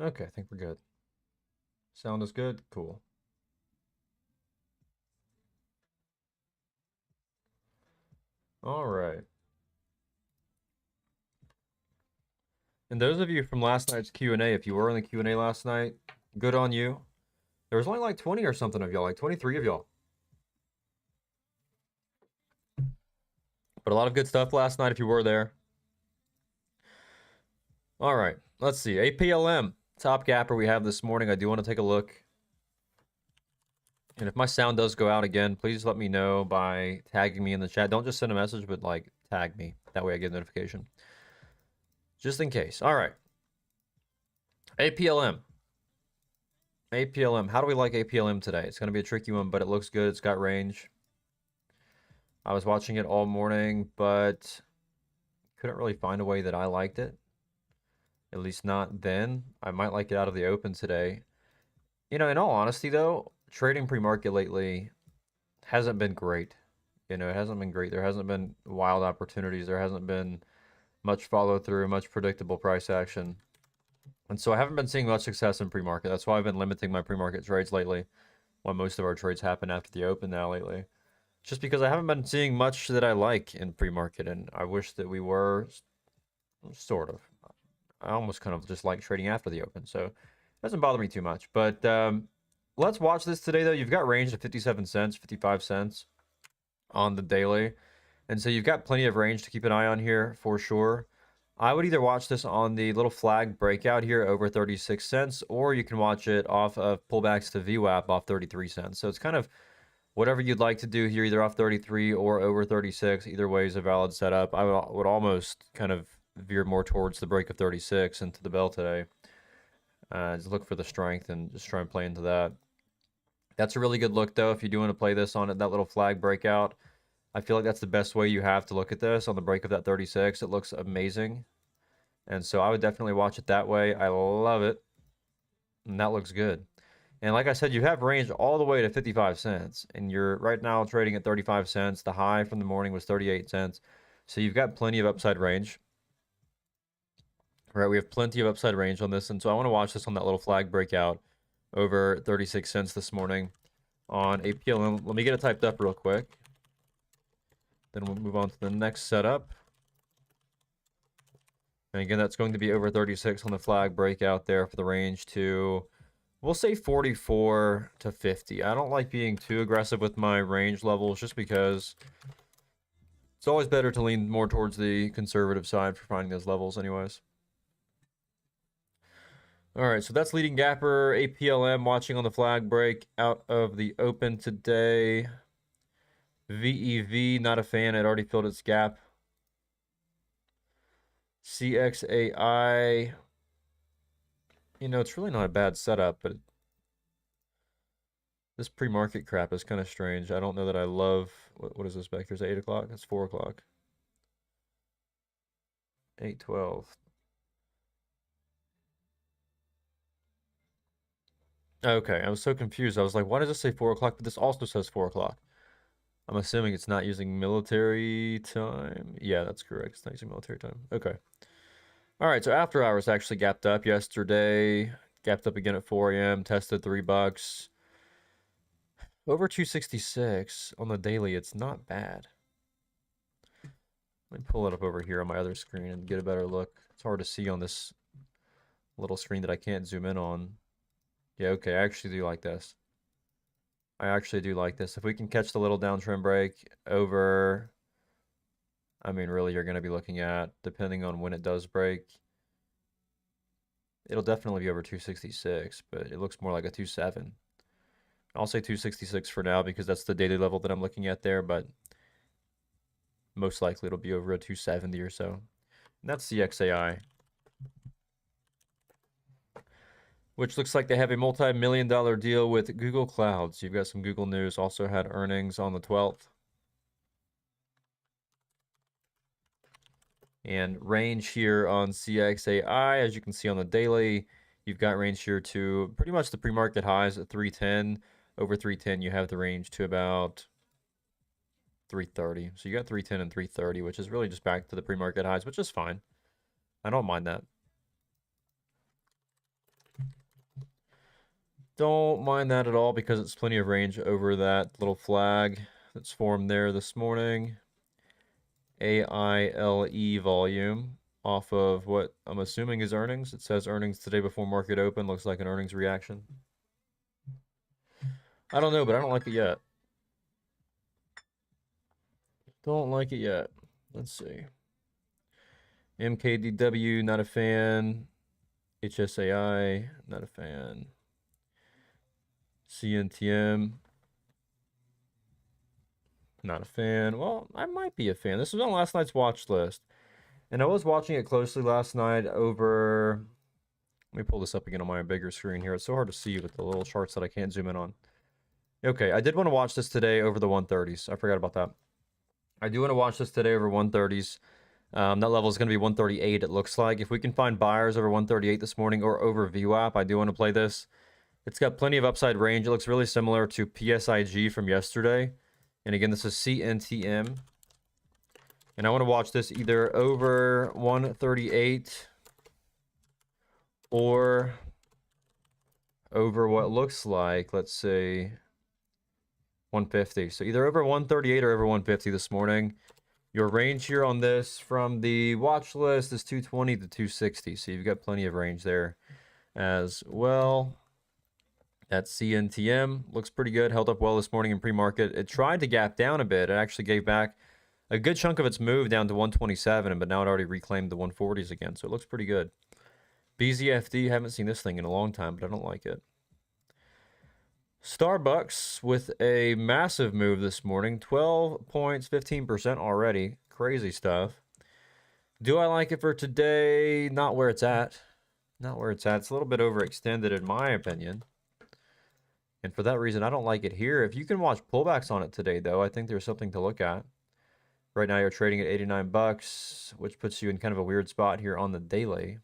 Okay, I think we're good. Sound is good? Cool. All right. And those of you from last night's Q&A, if you were in the Q&A last night, good on you. There was only like 20 or something of y'all, like 23 of y'all. But a lot of good stuff last night if you were there. All right, let's see. APLM, top gapper we have this morning. I do want to take a look. And if my sound does go out again, please let me know by tagging me in the chat. Don't just send a message, but like tag me. That way I get a notification. Just in case. All right. APLM. APLM. How do we like APLM today? It's going to be a tricky one, but it looks good. It's got range. I was watching it all morning, but couldn't really find a way that I liked it. At least not then. I might like it out of the open today. You know, in all honesty, though, trading pre-market lately hasn't been great. You know, it hasn't been great. There hasn't been wild opportunities. There hasn't been much follow through, much predictable price action. And so I haven't been seeing much success in pre-market. That's why I've been limiting my pre-market trades lately. Why most of our trades happen after the open now lately. Just because I haven't been seeing much that I like in pre-market, and I wish that we were sort of. I almost kind of just like trading after the open, so it doesn't bother me too much. But let's watch this today, though. You've got range of 57 cents, 55 cents on the daily. And so you've got plenty of range to keep an eye on here for sure. I would either watch this on the little flag breakout here over 36 cents, or you can watch it off of pullbacks to VWAP off 33 cents. So it's kind of whatever you'd like to do here, either off 33 or over 36. Either way is a valid setup. I would almost kind of veer more towards the break of 36 into the bell today. Just look for the strength and just try and play into that. That's a really good look, though, if you do want to play this on that little flag breakout. I feel like that's the best way you have to look at this on the break of that 36. It looks amazing. And so I would definitely watch it that way. I love it. And that looks good. And like I said, you have range all the way to 55 cents. And you're right now trading at 35 cents. The high from the morning was 38 cents. So you've got plenty of upside range. Right, we have plenty of upside range on this. And so I want to watch this on that little flag breakout over 36 cents this morning on APLM. Let me get it typed up real quick. Then we'll move on to the next setup. And again, that's going to be over 36 on the flag breakout there for the range to, we'll say 44 to 50. I don't like being too aggressive with my range levels just because it's always better to lean more towards the conservative side for finding those levels anyways. All right, so that's leading gapper, APLM watching on the flag break out of the open today. VEV, not a fan. It already filled its gap. CXAI, you know, it's really not a bad setup, but this pre-market crap is kind of strange. I don't know that I love, what is this back here? Is it 8 o'clock? It's 4 o'clock. 8:12. Okay, I was so confused. I was like, why does this say 4 o'clock? But this also says 4 o'clock. I'm assuming it's not using military time. Yeah, that's correct. It's not using military time. Okay. All right, so after hours actually gapped up yesterday. Gapped up again at 4 a.m. Tested $3. Over 266 on the daily. It's not bad. Let me pull it up over here on my other screen and get a better look. It's hard to see on this little screen that I can't zoom in on. Yeah, okay, I actually do like this. I actually do like this. If we can catch the little downtrend break over, I mean, really, you're going to be looking at, depending on when it does break, it'll definitely be over 266, but it looks more like a 27. I'll say 266 for now because that's the daily level that I'm looking at there, but most likely it'll be over a 270 or so. And that's the XAI, which looks like they have a multi-million-dollar deal with Google Cloud. So you've got some Google news. Also had earnings on the 12th. And range here on CXAI, as you can see on the daily, you've got range here to pretty much the pre-market highs at 310. Over 310, you have the range to about 330. So you got 310 and 330, which is really just back to the pre-market highs, which is fine. I don't mind that. Don't mind that at all because it's plenty of range over that little flag that's formed there this morning. AILE volume off of what I'm assuming is earnings. It says earnings today before market open. Looks like an earnings reaction. I don't know, but I don't like it yet. Don't like it yet. Let's see. MKDW, not a fan. HSAI, not a fan. CNTM, not a fan. Well, I might be a fan. This was on last night's watch list. And I was watching it closely last night over... Let me pull this up again on my bigger screen here. It's so hard to see with the little charts that I can't zoom in on. Okay, I did want to watch this today over the 130s. I forgot about that. I do want to watch this today over 130s. That level is going to be 138, it looks like. If we can find buyers over 138 this morning or over VWAP, I do want to play this. It's got plenty of upside range. It looks really similar to PSIG from yesterday. And again, this is CNTM. And I want to watch this either over 138 or over what looks like, let's say, 150. So either over 138 or over 150 this morning. Your range here on this from the watch list is 220 to 260. So you've got plenty of range there as well. That CNTM looks pretty good. Held up well this morning in pre-market. It tried to gap down a bit. It actually gave back a good chunk of its move down to 127, but now it already reclaimed the 140s again. So it looks pretty good. BZFD, haven't seen this thing in a long time, but I don't like it. Starbucks with a massive move this morning. 12 points, 15% already. Crazy stuff. Do I like it for today? Not where it's at. Not where it's at. It's a little bit overextended in my opinion. And for that reason, I don't like it here. If you can watch pullbacks on it today, though, I think there's something to look at. Right now, you're trading at 89 bucks, which puts you in kind of a weird spot here on the daily.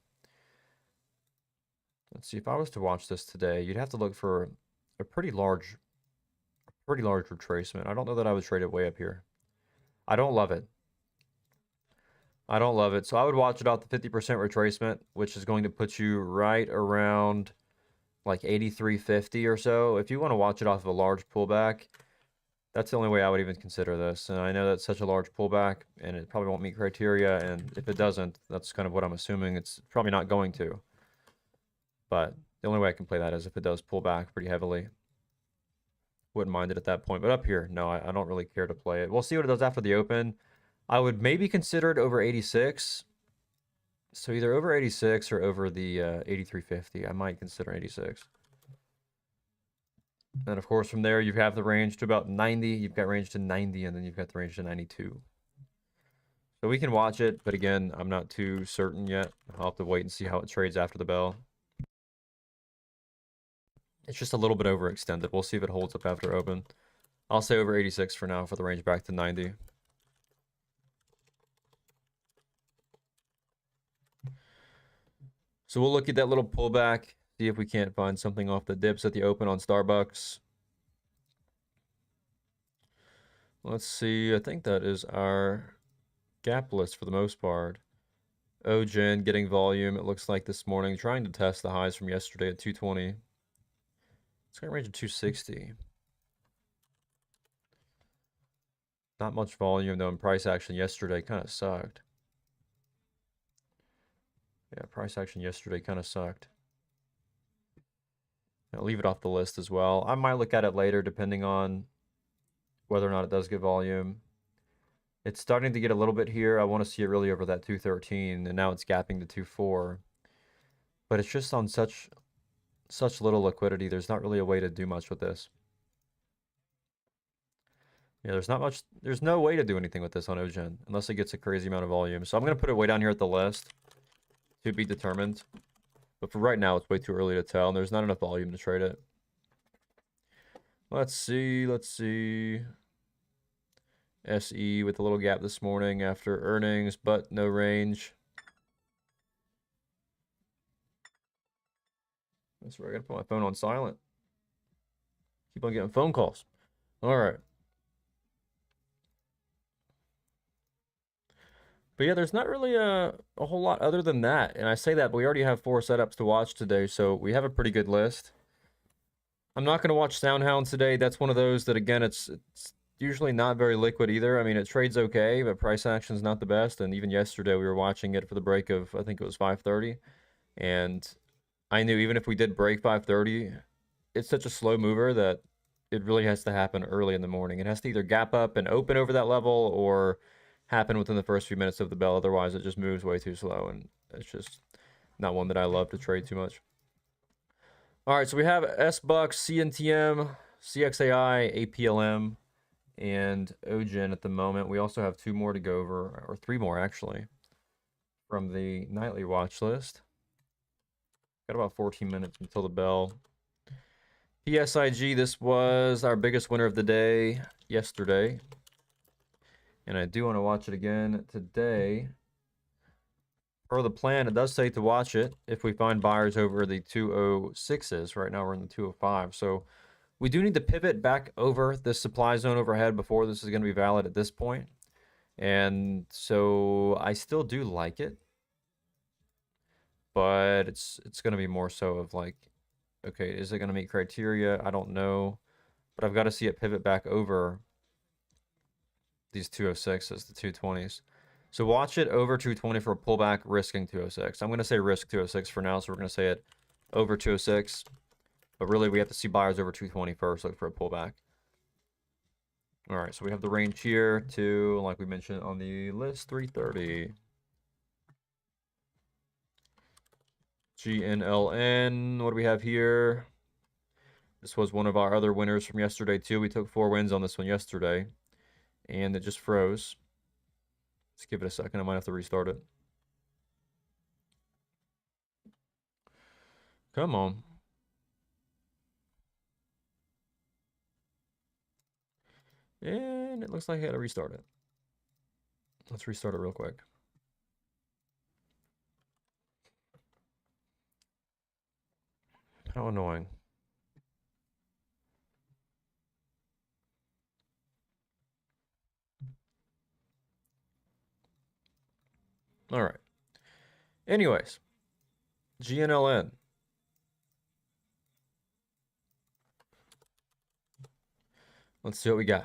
Let's see. If I was to watch this today, you'd have to look for a pretty large retracement. I don't know that I would trade it way up here. I don't love it. I don't love it. So I would watch it off the 50% retracement, which is going to put you right around like 83.50 or so. If you want to watch it off of a large pullback, that's the only way I would even consider this. And I know that's such a large pullback and it probably won't meet criteria. And if it doesn't, that's kind of what I'm assuming. It's probably not going to. But the only way I can play that is if it does pull back pretty heavily. Wouldn't mind it at that point. But up here, no, I don't really care to play it. We'll see what it does after the open. I would maybe consider it over 86. So either over 86 or over the 83.50. I might consider 86. And of course, from there, you have the range to about 90. You've got range to 90, and then you've got the range to 92. So we can watch it, but again, I'm not too certain yet. I'll have to wait and see how it trades after the bell. It's just a little bit overextended. We'll see if it holds up after open. I'll say over 86 for now for the range back to 90. So we'll look at that little pullback, see if we can't find something off the dips at the open on Starbucks. Let's see. I think that is our gap list for the most part. OGen getting volume, it looks like this morning, trying to test the highs from yesterday at 220. It's got a range of 260. Not much volume, though, in price action yesterday kind of sucked. Yeah, price action yesterday kind of sucked. I'll leave it off the list as well. I might look at it later, depending on whether or not it does get volume. It's starting to get a little bit here. I want to see it really over that 213, and now it's gapping to 24. But it's just on such little liquidity. There's not really a way to do much with this. Yeah, there's no way to do anything with this on OGen unless it gets a crazy amount of volume. So I'm going to put it way down here at the list to be determined. But for right now, it's way too early to tell, and there's not enough volume to trade it. Let's see. SE with a little gap this morning after earnings, but no range. That's where I gotta put my phone on silent. Keep on getting phone calls. All right. But yeah, there's not really a whole lot other than that. And I say that, but we already have 4 setups to watch today, so we have a pretty good list. I'm not going to watch Soundhound today. That's one of those that, again, it's usually not very liquid either. I mean, it trades okay, but price action's not the best. And even yesterday, we were watching it for the break of, I think it was 5:30. And I knew even if we did break 5:30, it's such a slow mover that it really has to happen early in the morning. It has to either gap up and open over that level or happen within the first few minutes of the bell. Otherwise, it just moves way too slow. And it's just not one that I love to trade too much. All right, so we have S-Bucks, CNTM, CXAI, APLM, and OGen at the moment. We also have 2 more to go over, or 3 more actually, from the nightly watch list. Got about 14 minutes until the bell. PSIG, this was our biggest winner of the day yesterday. And I do want to watch it again today. Per the plan, it does say to watch it if we find buyers over the 206s. Right now we're in the 205. So we do need to pivot back over this supply zone overhead before this is going to be valid at this point. And so I still do like it. But it's going to be more so of like, okay, is it going to meet criteria? I don't know. But I've got to see it pivot back over these 206s, the 220s. So watch it over 220 for a pullback, risking 206. I'm going to say risk 206 for now, so we're going to say it over 206. But really, we have to see buyers over 220 first, look for a pullback. All right, so we have the range here to, like we mentioned on the list, 330. GNLN, what do we have here? This was one of our other winners from yesterday, too. We took 4 wins on this one yesterday, and it just froze. Let's give it a second. I might have to restart it. Come on. And it looks like I had to restart it. Let's restart it real quick. How annoying. All right. Anyways, GNLN. Let's see what we got.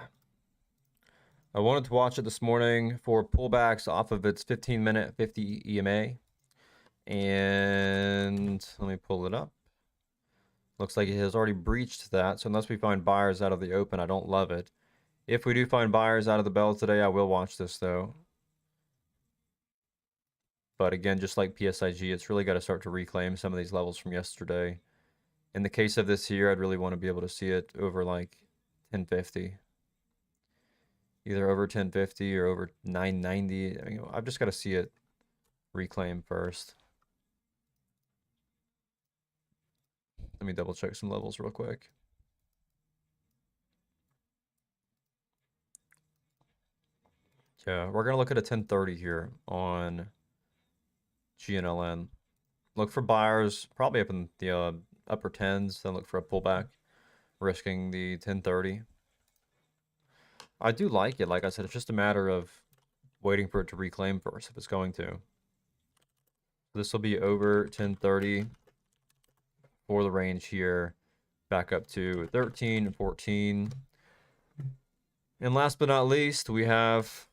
I wanted to watch it this morning for pullbacks off of its 15-minute 50 EMA. And let me pull it up. Looks like it has already breached that. So unless we find buyers out of the open, I don't love it. If we do find buyers out of the bell today, I will watch this though. But again, just like PSIG, it's really got to start to reclaim some of these levels from yesterday. In the case of this here, I'd really want to be able to see it over like 1050. Either over 1050 or over 990. I mean, I've just got to see it reclaim first. Let me double check some levels real quick. Yeah, we're going to look at a 1030 here on GNLN. Look for buyers, probably up in the upper 10s, then look for a pullback, risking the 1030. I do like it. Like I said, it's just a matter of waiting for it to reclaim first, if it's going to. This will be over 1030 for the range here, back up to 13, 14. And last but not least, we have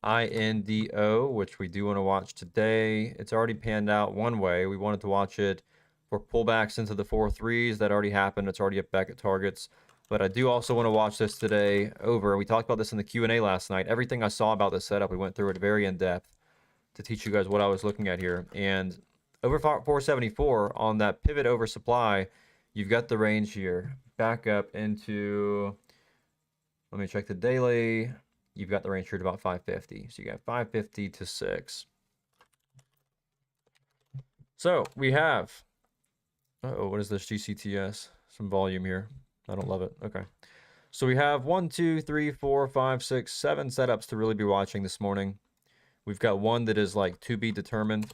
INDO, which we do want to watch today. It's already panned out one way. We wanted to watch it for pullbacks into the 4.3s. That already happened. It's already up back at targets. But I do also want to watch this today over. We talked about this in the Q&A last night. Everything I saw about this setup, we went through it very in depth to teach you guys what I was looking at here. And over 474 on that pivot over supply, you've got the range here. Back up into, let me check the daily. You've got the range here at about 550. So you got 550 to 6. So we have, uh-oh, what is this GCTS? Some volume here. I don't love it. Okay. So we have 1, 2, 3, 4, 5, 6, 7 setups to really be watching this morning. We've got one that is like to be determined,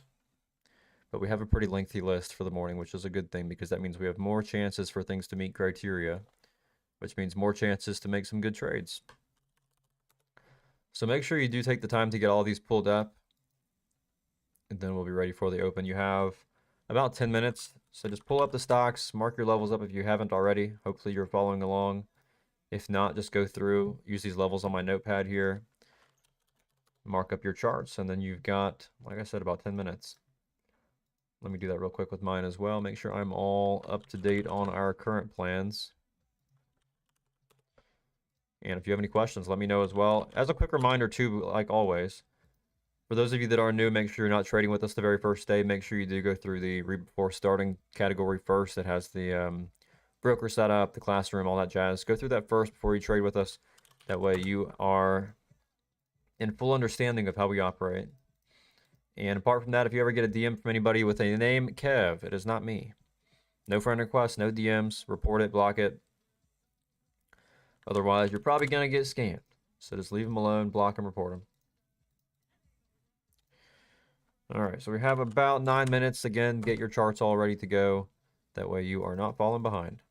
but we have a pretty lengthy list for the morning, which is a good thing because that means we have more chances for things to meet criteria, which means more chances to make some good trades. So make sure you do take the time to get all these pulled up, and then we'll be ready for the open. You have about 10 minutes. So just pull up the stocks, mark your levels up if you haven't already. Hopefully you're following along. If not, just go through, use these levels on my notepad here, mark up your charts, and then you've got, like I said, about 10 minutes. Let me do that real quick with mine as well. Make sure I'm all up to date on our current plans. And if you have any questions, let me know as well. As a quick reminder too, like always, for those of you that are new, make sure you're not trading with us the very first day. Make sure you do go through the read before starting category first. That has the broker setup, the classroom, all that jazz. Go through that first before you trade with us. That way you are in full understanding of how we operate. And apart from that, if you ever get a DM from anybody with a name Kev, it is not me. No friend requests, no DMs. Report it, block it. Otherwise, you're probably going to get scammed. So just leave them alone, block them, report them. All right, so we have about 9 minutes. Again, get your charts all ready to go. That way you are not falling behind.